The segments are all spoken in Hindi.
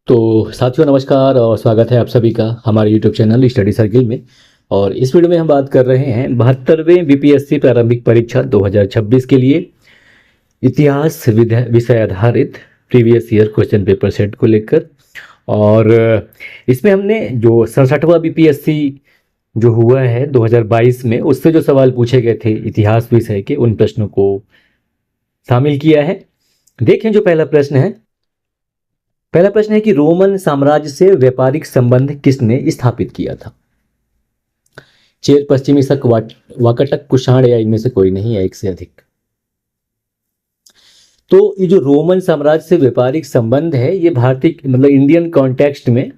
तो साथियों नमस्कार और स्वागत है आप सभी का हमारे यूट्यूब चैनल स्टडी सर्किल में। और इस वीडियो में हम बात कर रहे हैं 72वें बीपीएससी प्रारंभिक परीक्षा 2026 के लिए इतिहास विषय आधारित previous year question paper set को लेकर। और इसमें हमने जो 67वां बीपीएससी जो हुआ है 2022 में उससे जो सवाल पूछे गए थे इतिहास विषय के उन प्रश्नों को शामिल किया है। देखें जो पहला प्रश्न है कि रोमन साम्राज्य से व्यापारिक संबंध किसने स्थापित किया था। चेर, पश्चिमी शक, वाकाटक, कुषाण या इनमें से कोई नहीं है एक से अधिक। तो ये जो रोमन साम्राज्य से व्यापारिक संबंध है ये भारतीय मतलब इंडियन कॉन्टेक्स्ट में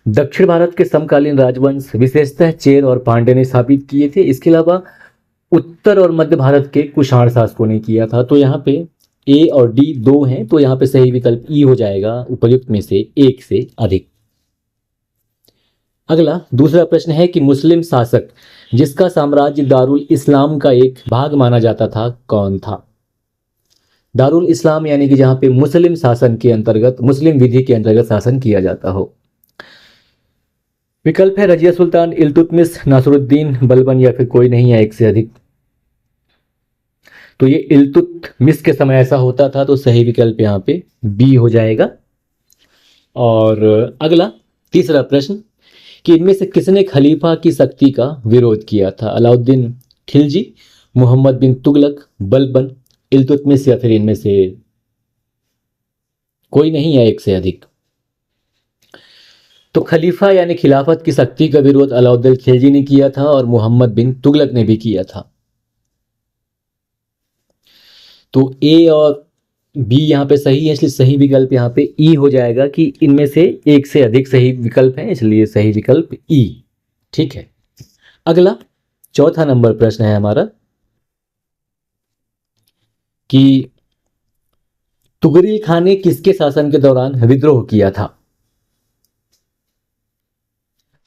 दक्षिण भारत के समकालीन राजवंश विशेषतः चेर और पांड्य ने स्थापित किए थे। इसके अलावा उत्तर और मध्य भारत के कुषाण शासकों ने किया था। तो यहाँ पे ए और डी दो हैं, तो यहाँ पे सही विकल्प ई हो जाएगा उपर्युक्त में से एक से अधिक। अगला दूसरा प्रश्न है कि मुस्लिम शासक जिसका साम्राज्य दारुल इस्लाम का एक भाग माना जाता था कौन था। दारुल इस्लाम यानी कि जहां पे मुस्लिम शासन के अंतर्गत मुस्लिम विधि के अंतर्गत शासन किया जाता हो। विकल्प है रजिया सुल्तान, इल्तुतमिश, नासरुद्दीन, बलबन या फिर कोई नहीं है एक से अधिक। तो ये इल्तुतमिश के समय ऐसा होता था, तो सही विकल्प यहाँ पे बी हो जाएगा। और अगला तीसरा प्रश्न कि इनमें से किसने खलीफा की शक्ति का विरोध किया था। अलाउद्दीन खिलजी, मोहम्मद बिन तुगलक, बलबन, इल्तुतमिश या फिर इनमें से कोई नहीं है एक से अधिक। तो खलीफा यानी खिलाफत की शक्ति का विरोध अलाउद्दीन खिलजी ने किया था और मोहम्मद बिन तुगलक ने भी किया था। तो ए और बी यहाँ पे सही है, इसलिए सही विकल्प यहाँ पे ई हो जाएगा कि इनमें से एक से अधिक सही विकल्प है, इसलिए सही विकल्प ई। ठीक है। अगला चौथा नंबर प्रश्न है हमारा कि तुगरिल खान ने किसके शासन के दौरान विद्रोह किया था।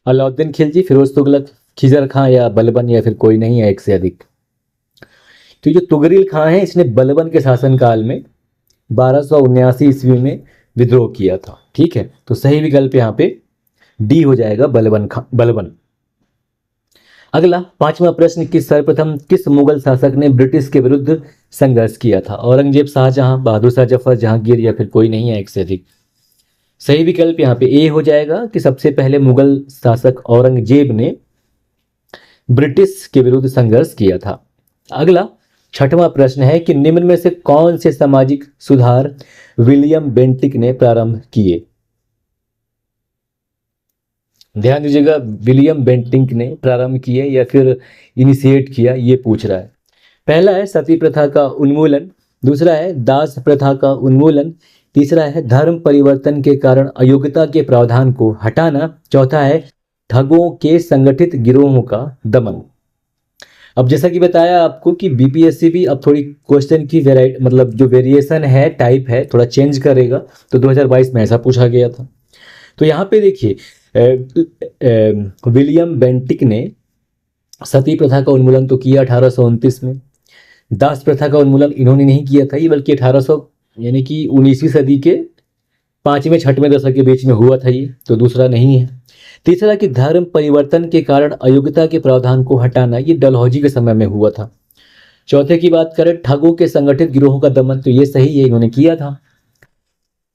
अलाउद्दीन खिलजी, फिरोज तुगलक, खिजर खां या बलबन या फिर कोई नहीं है एक से अधिक। तो जो तुगरिल खां है इसने बलबन के शासनकाल में 1279 ईस्वी में विद्रोह किया था। ठीक है, तो सही विकल्प यहाँ पे डी हो जाएगा बलबन। अगला पांचवा प्रश्न कि सर्वप्रथम किस मुगल शासक ने ब्रिटिश के विरुद्ध संघर्ष किया था। औरंगजेब, शाहजहां, बहादुर शाह जफर, जहांगीर या फिर कोई नहीं है एक से अधिक। सही विकल्प यहाँ पे ए हो जाएगा कि सबसे पहले मुगल शासक औरंगजेब ने ब्रिटिश के विरुद्ध संघर्ष किया था। अगला छठवां प्रश्न है कि निम्न में से कौन से सामाजिक सुधार विलियम बेंटिक ने प्रारंभ किए। ध्यान दीजिएगा, विलियम बेंटिक ने प्रारंभ किए या फिर इनिशिएट किया ये पूछ रहा है। पहला है सती प्रथा का उन्मूलन, दूसरा है दास प्रथा का उन्मूलन, तीसरा है धर्म परिवर्तन के कारण अयोग्यता के प्रावधान को हटाना, चौथा है ठगों के संगठित गिरोहों का दमन। अब जैसा कि बताया आपको कि बीपीएससी भी अब थोड़ी क्वेश्चन की वेराइटी मतलब जो वेरिएशन है टाइप है थोड़ा चेंज करेगा। तो 2022 में ऐसा पूछा गया था। तो यहाँ पे देखिए विलियम बेंटिक ने सती प्रथा का उन्मूलन तो किया 1829 में। दास प्रथा का उन्मूलन इन्होंने नहीं किया था ये, बल्कि 1800 यानी कि 19वीं सदी के 5वें 6वें दशक के बीच में हुआ था ये, तो दूसरा नहीं है। तीसरा कि धर्म परिवर्तन के कारण अयोग्यता के प्रावधान को हटाना, ये डलहौजी के समय में हुआ था। चौथे की बात करें ठगों के संगठित गिरोहों का दमन, तो ये सही है, इन्होंने किया था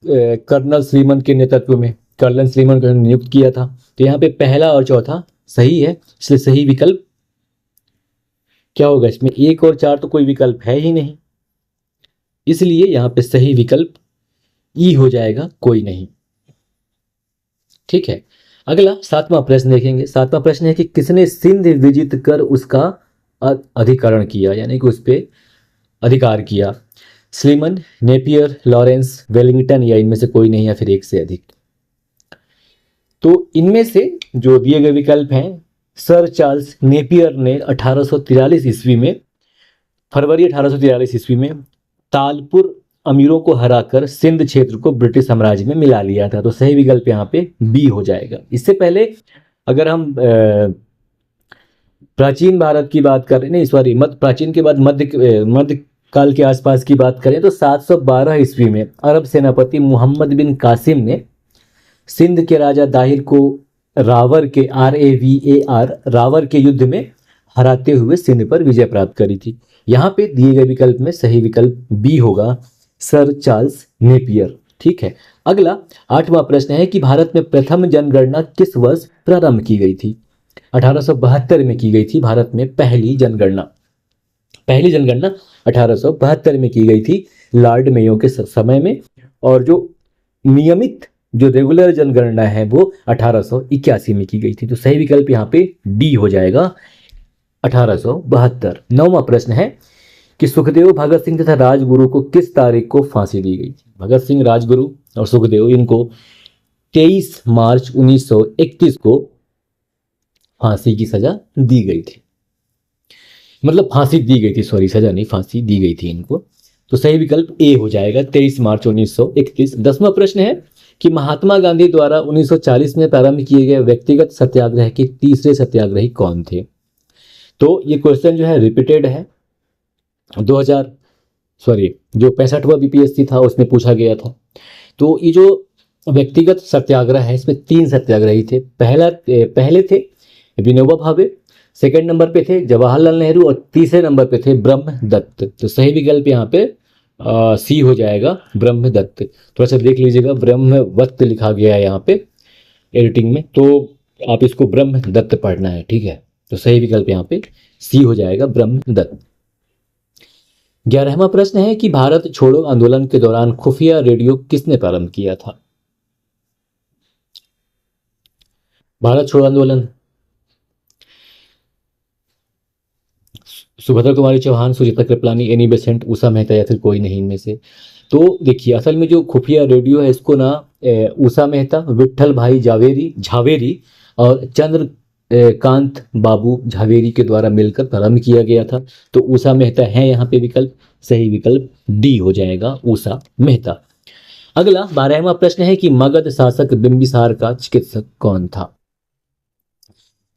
कर्नल स्लीमन के नेतृत्व में, कर्नल स्लीमन को नियुक्त किया था। तो यहाँ पे पहला और चौथा सही है, इसलिए सही विकल्प क्या होगा इसमें, 1 और 4 तो कोई विकल्प है ही नहीं, इसलिए यहाँ पे सही विकल्प ई हो जाएगा, कोई नहीं। ठीक है। अगला सातवां प्रश्न देखेंगे। सातवां प्रश्न है कि किसने सिंध विजित कर उसका अधिकरण किया, यानी कि उस पर अधिकार किया। स्लीमन, नेपियर, लॉरेंस, वेलिंगटन या इनमें से कोई नहीं या फिर एक से अधिक। तो इनमें से जो दिए गए विकल्प हैं, सर चार्ल्स नेपियर ने 1843 ईस्वी में, फरवरी 1843 ईस्वी में तालपुर अमीरों को हराकर सिंध क्षेत्र को ब्रिटिश साम्राज्य में मिला लिया था। तो सही विकल्प यहाँ पे बी हो जाएगा। इससे पहले अगर हम प्राचीन भारत की बात करें, नहीं सॉरी, प्राचीन के बाद मध्य काल के आसपास की बात करें तो 712 ईस्वी में अरब सेनापति मोहम्मद बिन कासिम ने सिंध के राजा दाहिर को रावर के रावर के युद्ध में हराते हुए सिंध पर विजय प्राप्त करी थी। यहाँ पे दिए गए विकल्प में सही विकल्प बी होगा, सर चार्ल्स नेपियर। ठीक है। अगला 8वां प्रश्न है कि भारत में प्रथम जनगणना किस वर्ष प्रारंभ की गई थी? 1872 में की गई थी भारत में पहली जनगणना। पहली जनगणना 1872 में की गई थी लॉर्ड मेयो के समय में, और जो नियमित जो रेगुलर जनगणना है वो 1881 में की गई थी। तो सही विकल्प यहाँ पे डी हो जाएगा, 1872। 9वां प्रश्न है कि सुखदेव, भगत सिंह तथा राजगुरु को किस तारीख को फांसी दी गई थी? भगत सिंह, राजगुरु और सुखदेव, इनको 23 मार्च 1931 को फांसी की सजा दी गई थी। मतलब फांसी दी गई थी, सॉरी, सजा नहीं, फांसी दी गई थी इनको। तो सही विकल्प ए हो जाएगा, 23 मार्च 1931। 10वां प्रश्न है कि महात्मा गांधी द्वारा 1940 में प्रारंभ किए गए व्यक्तिगत सत्याग्रह के तीसरे सत्याग्रही कौन थे? तो ये क्वेश्चन जो है रिपीटेड है, 65वां बीपीएससी था उसमें पूछा गया था। तो ये जो व्यक्तिगत सत्याग्रह है इसमें 3 सत्याग्रही थे। पहले थे विनोबा भावे, सेकंड नंबर पे थे जवाहरलाल नेहरू और तीसरे नंबर पे थे ब्रह्मदत्त। तो सही विकल्प यहाँ पे सी हो जाएगा, ब्रह्मदत्त। थोड़ा सा देख लीजिएगा, ब्रह्मवत्त लिखा गया है यहाँ पे एडिटिंग में, तो आप इसको ब्रह्मदत्त पढ़ना है। ठीक है। तो सही विकल्प यहाँ पे सी हो जाएगा, ब्रह्मदत्त। 11वां प्रश्न है कि भारत छोड़ो आंदोलन के दौरान खुफिया रेडियो किसने प्रारंभ किया था? भारत छोड़ो आंदोलन, सुभद्रा कुमारी चौहान, सुचित्रा कृपलानी, एनी बेसेंट, उषा मेहता या फिर कोई नहीं इनमें से। तो देखिए, असल में जो खुफिया रेडियो है इसको ना उषा मेहता, विट्ठल भाई झावेरी और चंद्रकांत बाबू झावेरी के द्वारा मिलकर प्रारंभ किया गया था। तो उषा मेहता है यहाँ पे विकल्प, सही विकल्प डी हो जाएगा, उषा मेहता। अगला 12वां प्रश्न है कि मगध शासक बिंबिसार का चिकित्सक कौन था?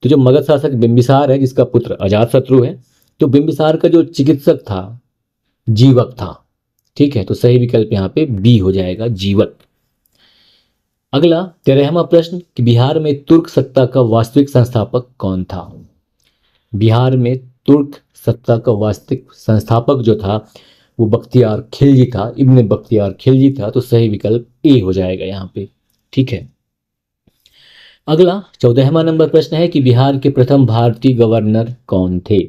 तो जो मगध शासक बिंबिसार है जिसका पुत्र अजातशत्रु है, तो बिंबिसार का जो चिकित्सक था जीवक था। ठीक है। तो सही विकल्प यहाँ पे बी हो जाएगा, जीवक। अगला 13वां प्रश्न कि बिहार में तुर्क सत्ता का वास्तविक संस्थापक कौन था? बिहार में तुर्क सत्ता का वास्तविक संस्थापक जो था वो बख्तियार खिलजी था, इब्न बख्तियार खिलजी था। तो सही विकल्प ए हो जाएगा यहाँ पे। ठीक है। अगला 14वां नंबर प्रश्न है कि बिहार के प्रथम भारतीय गवर्नर कौन थे?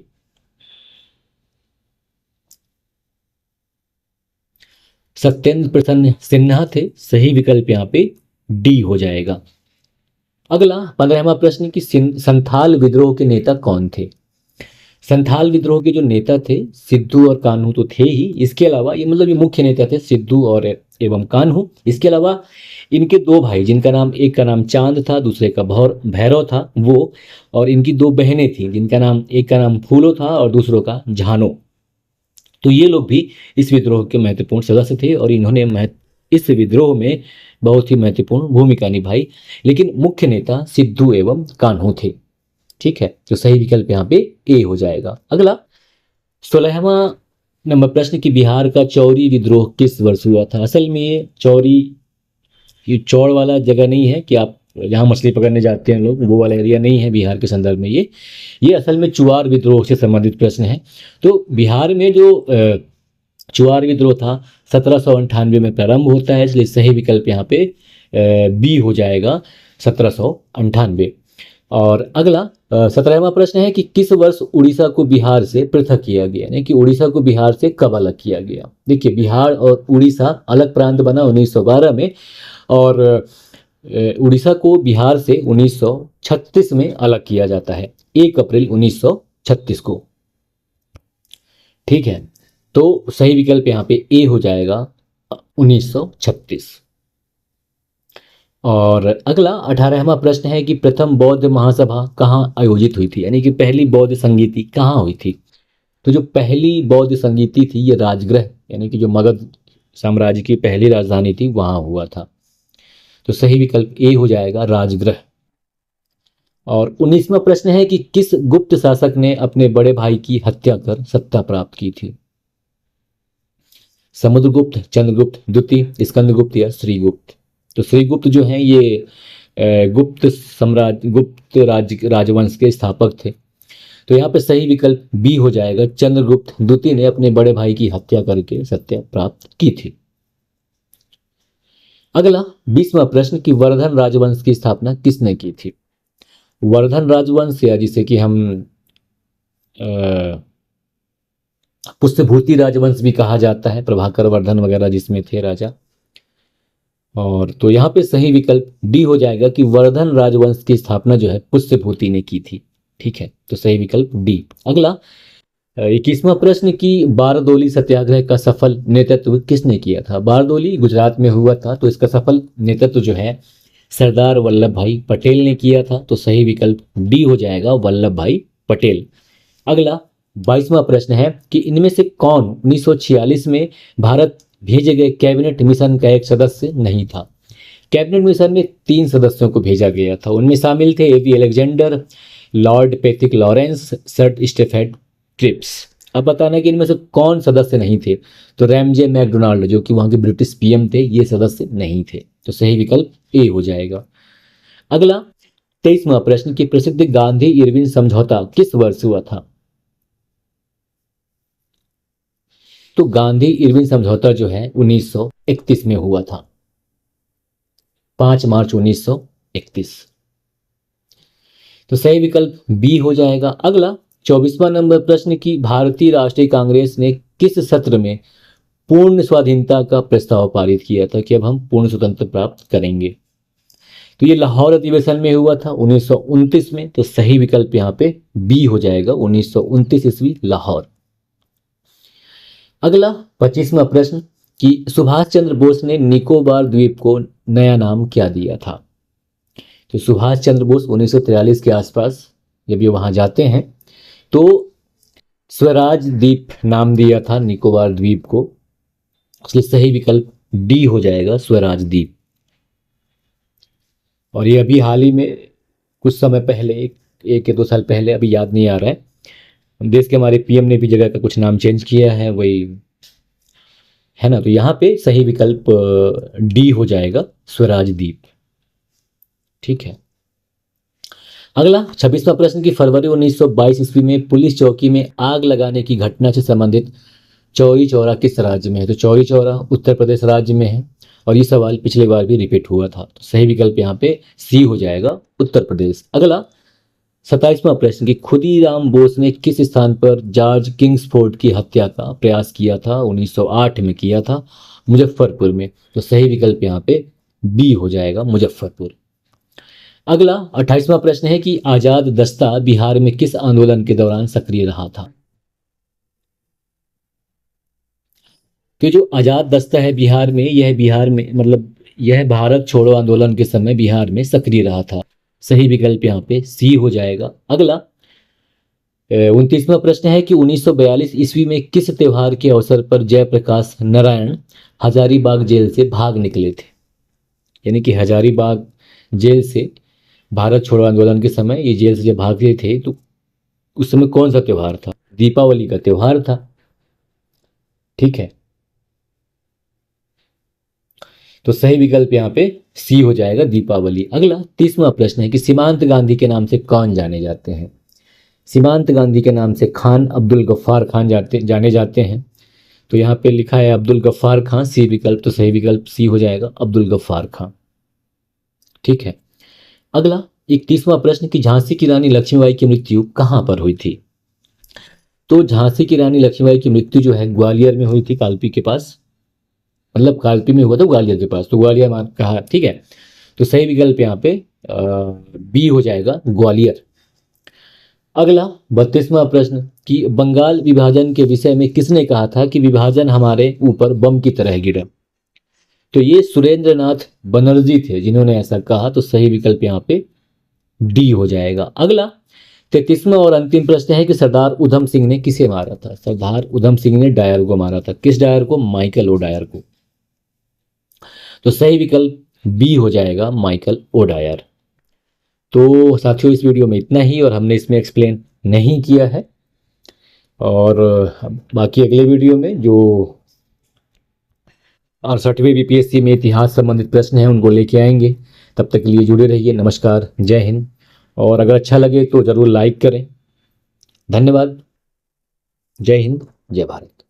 सत्येंद्र प्रसन्न सिन्हा थे। सही विकल्प यहाँ पे डी हो जाएगा। अगला 15वां प्रश्न कि संथाल विद्रोह के नेता कौन थे? संथाल विद्रोह के जो नेता थे सिद्धू और कान्हू तो थे ही, इसके अलावा ये मतलब ये मुख्य नेता थे सिद्धू और एवं कान्हू। इसके अलावा इनके 2 भाई, जिनका नाम, एक का नाम चांद था दूसरे का भैरव था, वो, और इनकी 2 बहनें थीं जिनका नाम, एक का नाम फूलो था और दूसरों का झानो। तो ये लोग भी इस विद्रोह के महत्वपूर्ण सदस्य थे और इन्होंने इस विद्रोह में बहुत ही महत्वपूर्ण भूमिका निभाई, लेकिन मुख्य नेता सिद्धू एवं कान्हू थे। ठीक है। तो सही विकल्प यहाँ पे ए हो जाएगा। अगला 16वां नंबर प्रश्न कि बिहार का चौरी विद्रोह किस वर्ष हुआ था? असल में ये चौड़ वाला जगह नहीं है कि आप जहाँ मछली पकड़ने जाते हैं लोग, वो वाला एरिया नहीं है बिहार के संदर्भ में। ये असल में चुआर विद्रोह से संबंधित प्रश्न है। तो बिहार में जो चुआर विद्रोह था 1798 में प्रारंभ होता है, इसलिए सही विकल्प यहाँ पे बी हो जाएगा, 1798। और अगला 17वां प्रश्न है कि किस वर्ष उड़ीसा को बिहार से पृथक किया गया, यानी कि उड़ीसा को बिहार से कब अलग किया गया? देखिए, बिहार और उड़ीसा अलग प्रांत बना 1912 में, और उड़ीसा को बिहार से 1936 में अलग किया जाता है, 1 अप्रैल 1936 को। ठीक है। तो सही विकल्प यहाँ पे ए हो जाएगा, 1936। और अगला 18वां प्रश्न है कि प्रथम बौद्ध महासभा कहाँ आयोजित हुई थी, यानी कि पहली बौद्ध संगीति कहाँ हुई थी? तो जो पहली बौद्ध संगीति थी ये राजगृह, यानी कि जो मगध साम्राज्य की पहली राजधानी थी वहां हुआ था। तो सही विकल्प ए हो जाएगा, राजगृह। और 19वां प्रश्न है कि किस गुप्त शासक ने अपने बड़े भाई की हत्या कर सत्ता प्राप्त की थी? समुद्रगुप्त, चंद्रगुप्त द्वितीय, स्कंदगुप्त या श्रीगुप्त? तो श्रीगुप्त जो हैं ये गुप्त राजवंश के स्थापक थे। तो यहाँ पे सही विकल्प बी हो जाएगा, चंद्रगुप्त द्वितीय ने अपने बड़े भाई की हत्या करके सत्ता प्राप्त की थी। अगला 20वां प्रश्न कि वर्धन राजवंश की स्थापना किसने की थी। वर्धन राजवंश या जिसे कि हम पुष्यभूति राजवंश भी कहा जाता है, प्रभाकर वर्धन वगैरह जिसमें थे राजा। और तो यहाँ पे सही विकल्प डी हो जाएगा कि वर्धन राजवंश की स्थापना जो है पुष्यभूति ने की थी। ठीक है, तो सही विकल्प डी। अगला 21वां प्रश्न कि बारदोली सत्याग्रह का सफल नेतृत्व किसने किया था। बारदोली गुजरात में हुआ था, तो इसका सफल नेतृत्व जो है सरदार वल्लभ भाई पटेल ने किया था। तो सही विकल्प डी हो जाएगा, वल्लभ भाई पटेल। अगला 22वां प्रश्न है कि इनमें से कौन 1946 में भारत भेजे गए कैबिनेट मिशन का एक सदस्य नहीं था। कैबिनेट मिशन में 3 सदस्यों को भेजा गया था, उनमें शामिल थे AV Alexander, Lord Pethick Lawrence, sir Stephen Cripps. अब बताना कि इनमें से कौन सदस्य नहीं थे। तो रैमजे मैकडोनाल्ड जो कि वहां के ब्रिटिश पीएम थे, ये सदस्य नहीं थे। तो सही विकल्प ए हो जाएगा। अगला 23वां प्रश्न कि प्रसिद्ध गांधी इरविन समझौता किस वर्ष हुआ था। तो गांधी इरविन समझौता जो है 1931 में हुआ था, 5 मार्च 1931। तो सही विकल्प बी हो जाएगा। अगला 24वां नंबर प्रश्न की भारतीय राष्ट्रीय कांग्रेस ने किस सत्र में पूर्ण स्वाधीनता का प्रस्ताव पारित किया था कि अब हम पूर्ण स्वतंत्र प्राप्त करेंगे। तो ये लाहौर अधिवेशन में हुआ था 1929 में। तो सही विकल्प यहाँ पे बी हो जाएगा, 1929 ईस्वी लाहौर। अगला 25वां प्रश्न कि सुभाष चंद्र बोस ने निकोबार द्वीप को नया नाम क्या दिया था। तो सुभाष चंद्र बोस 1943 के आसपास जब ये वहां जाते हैं तो स्वराज द्वीप नाम दिया था निकोबार द्वीप को। इसलिए सही विकल्प डी हो जाएगा, स्वराज द्वीप। और ये अभी हाल ही में कुछ समय पहले, एक या 2 साल पहले, अभी याद नहीं आ रहा है, देश के हमारे पीएम ने भी जगह का कुछ नाम चेंज किया है, वही है ना। तो यहाँ पे सही विकल्प डी हो जाएगा, स्वराज द्वीप। ठीक है। अगला 26वां प्रश्न की फरवरी 1922 ईस्वी में पुलिस चौकी में आग लगाने की घटना से संबंधित चौरी चौरा किस राज्य में है। तो चौरी चौरा उत्तर प्रदेश राज्य में है। और ये सवाल पिछले बार भी रिपीट हुआ था। तो सही विकल्प यहाँ पे सी हो जाएगा, उत्तर प्रदेश। अगला 27वां प्रश्न कि खुदीराम बोस ने किस स्थान पर जॉर्ज किंग्सफोर्ड की हत्या का प्रयास किया था। 1908 में किया था, मुजफ्फरपुर में। तो सही विकल्प यहाँ पे बी हो जाएगा, मुजफ्फरपुर। अगला 28वां प्रश्न है कि आजाद दस्ता बिहार में किस आंदोलन के दौरान सक्रिय रहा था। कि जो आजाद दस्ता है बिहार में, यह भारत छोड़ो आंदोलन के समय बिहार में सक्रिय रहा था। सही विकल्प यहाँ पे सी हो जाएगा। अगला 29वां प्रश्न है कि 1942 ईस्वी में किस त्योहार के अवसर पर जयप्रकाश नारायण हजारीबाग जेल से भाग निकले थे। यानी कि हजारीबाग जेल से भारत छोड़ो आंदोलन के समय ये जेल से जब भागे थे तो उस समय कौन सा त्योहार था। दीपावली का त्योहार था। ठीक है, तो सही विकल्प यहाँ पे सी हो जाएगा, दीपावली। अगला 30वां प्रश्न है कि सीमांत गांधी के नाम से कौन जाने जाते हैं। सीमांत गांधी के नाम से खान अब्दुल गफ्फार खान जाने जाते हैं। तो यहाँ पे लिखा है अब्दुल गफ्फार खान, सी विकल्प। तो सही विकल्प सी हो जाएगा, अब्दुल गफ्फार खान। ठीक है। अगला 31वां प्रश्न कि झांसी की रानी लक्ष्मीबाई की मृत्यु कहाँ पर हुई थी। तो झांसी की रानी लक्ष्मीबाई की मृत्यु जो है ग्वालियर में हुई थी, कालपी के पास। मतलब कालपी में हुआ था ग्वालियर के पास, तो ग्वालियर मान कहा। ठीक है, तो सही विकल्प यहाँ पे बी हो जाएगा, ग्वालियर। अगला 32वां प्रश्न कि बंगाल विभाजन के विषय में किसने कहा था कि विभाजन हमारे ऊपर बम की तरह गिरा। तो ये सुरेंद्र नाथ बनर्जी थे जिन्होंने ऐसा कहा। तो सही विकल्प यहाँ पे डी हो जाएगा। अगला 33वां और अंतिम प्रश्न है कि सरदार उधम सिंह ने किसे मारा था। सरदार उधम सिंह ने डायर को मारा था। किस डायर को? माइकल ओ डायर को। तो सही विकल्प बी हो जाएगा, माइकल ओ डायर। तो साथियों, इस वीडियो में इतना ही, और हमने इसमें एक्सप्लेन नहीं किया है। और बाकी अगले वीडियो में जो और 60वें बीपीएससी में इतिहास संबंधित प्रश्न हैं उनको लेके आएंगे। तब तक के लिए जुड़े रहिए। नमस्कार, जय हिंद। और अगर अच्छा लगे तो ज़रूर लाइक करें। धन्यवाद। जय हिंद, जय भारत।